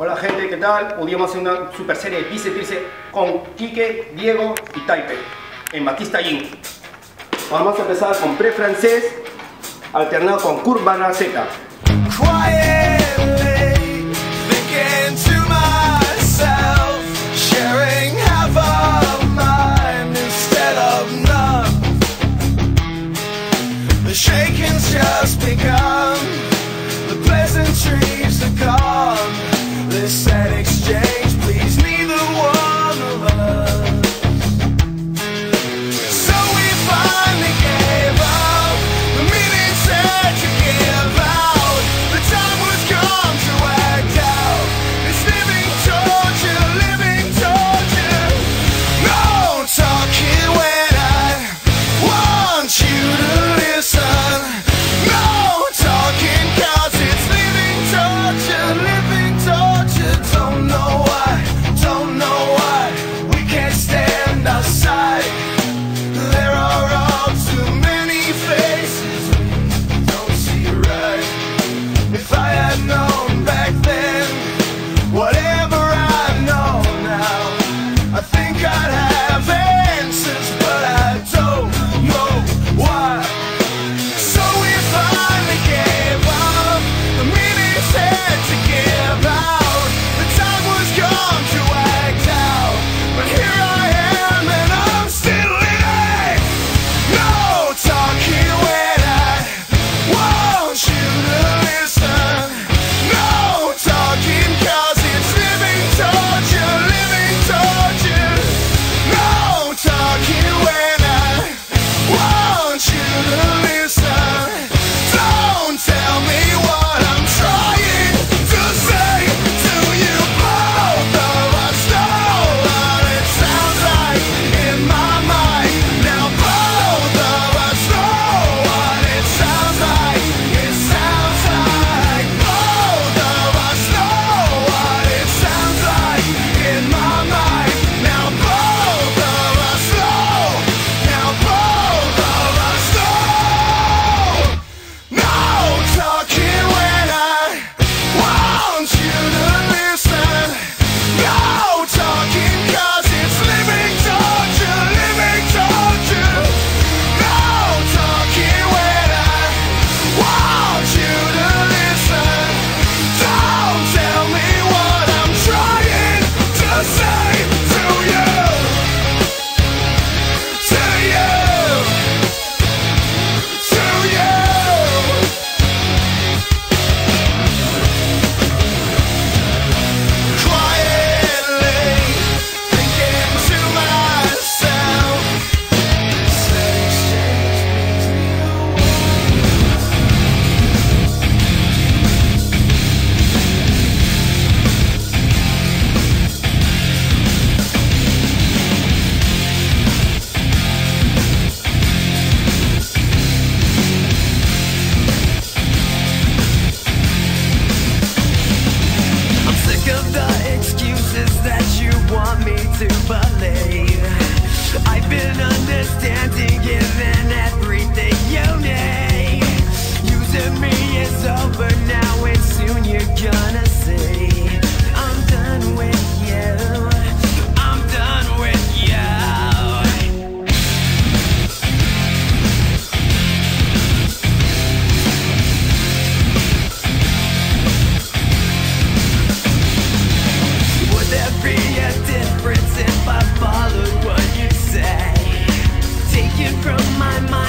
Hola gente, ¿qué tal? Hoy vamos a hacer una super serie de bíceps con Quique, Diego y Taipe en Batista Gym. Vamos a empezar con pre francés alternado con curva Z. Just begun, the pleasantries are gone. This sad exchange please neither one of us. So we finally gave up. The meeting said to give out. The time was come to act out. It's living torture. No talking when I want you to listen. I've been understanding, giving everything you need. Using me is over now, and soon you're gonna see I'm done with you. I'm done with you. Would there be a difference if I followed what you say? Taken from my mind.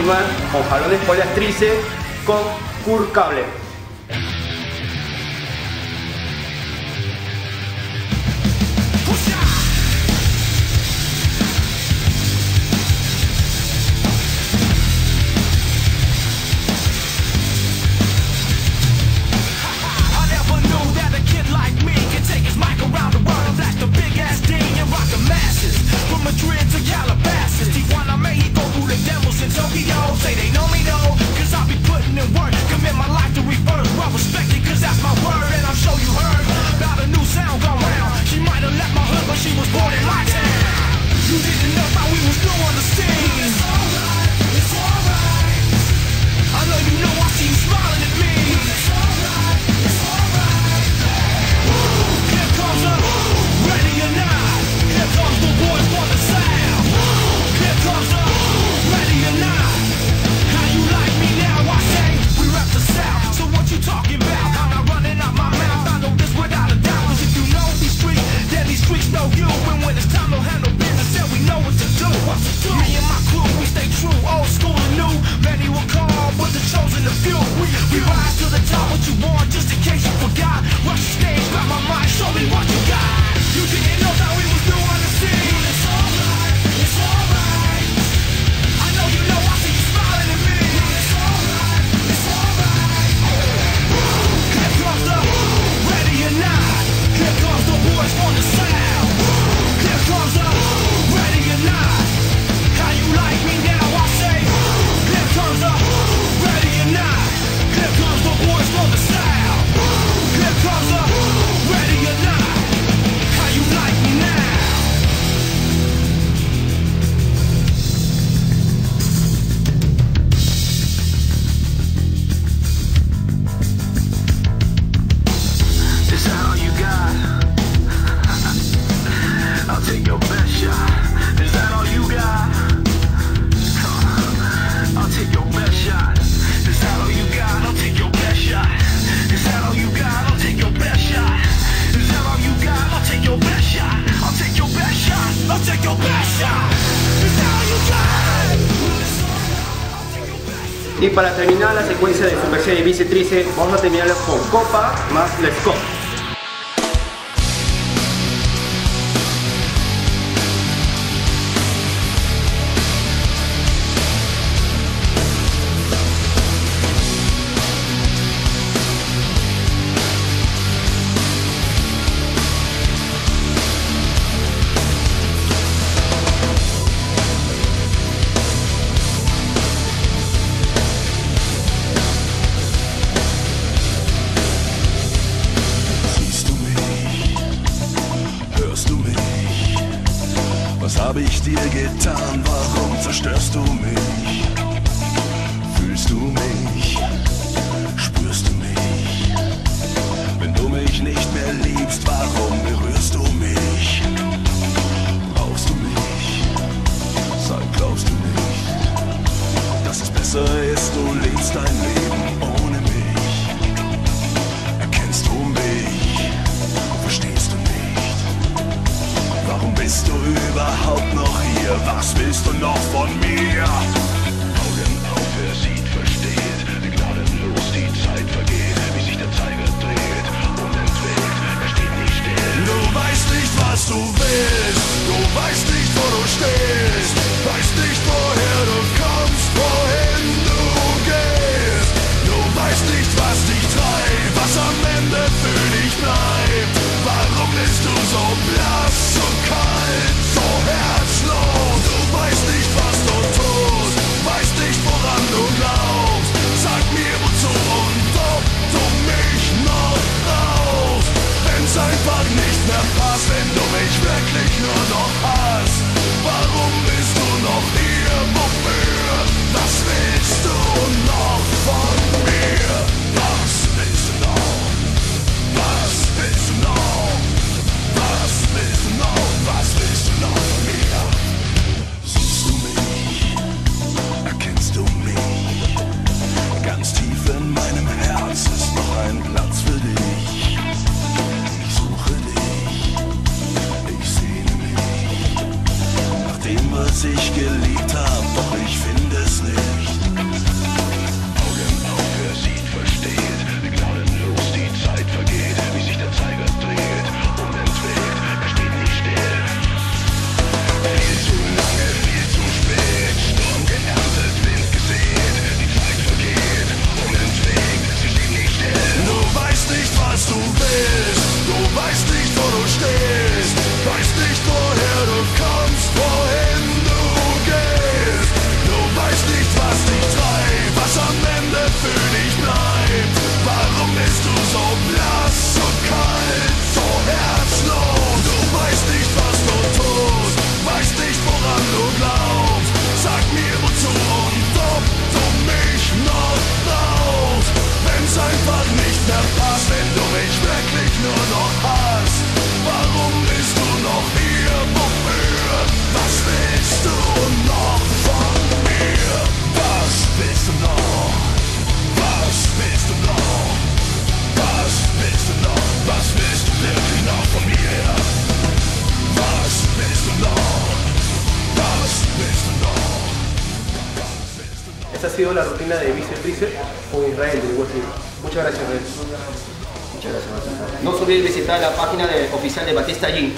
continuar con jalones poliastrices con Cur Cable. Y para terminar la secuencia de Super Serie bíceps tríceps, vamos a terminarla con copa más let's go. Was habe ich dir getan? Warum zerstörst du mich? Fühlst du mich? Spürst du mich? Wenn du mich nicht mehr liebst, warum berührst du mich? Brauchst du mich? Sag, glaubst du nicht, dass es besser ist, du lebst dein Leben ohne mich? Erkennst du mich? Verstehst du nicht? Warum bist du überhaupt noch hier? Was willst du noch von mir? Augen auf, wer sieht, versteht, wie gnadenlos die Zeit vergeht, wie sich der Zeiger dreht, unentwegt, er du willst. Du weißt nicht, wo du stehst, weißt nicht, woher du kommst, wohin du gehst. Du weißt nicht, was dich treibt, was am Ende für dich bleibt. Warum bist du so blass, so kalt, so herzlos? Du weißt nicht, was du tust, weißt nicht, woran du glaubst. Sag mir wozu und ob du mich noch brauchst. Wenn's einfach nicht mehr passt, wenn du mich wirklich nur noch hast. Warum bist du noch hier, wofür? Was willst du noch von mir? Was willst du noch? Was willst du noch? Was willst du noch? Was willst du wirklich noch von mir? Was willst du noch? Was willst du noch? Esta ha sido la rutina de bíceps tríceps con Israel del Wrestling. Muchas gracias, Israel. Muchas gracias, Martín. No se olviden visitar la página oficial de Batista Gym.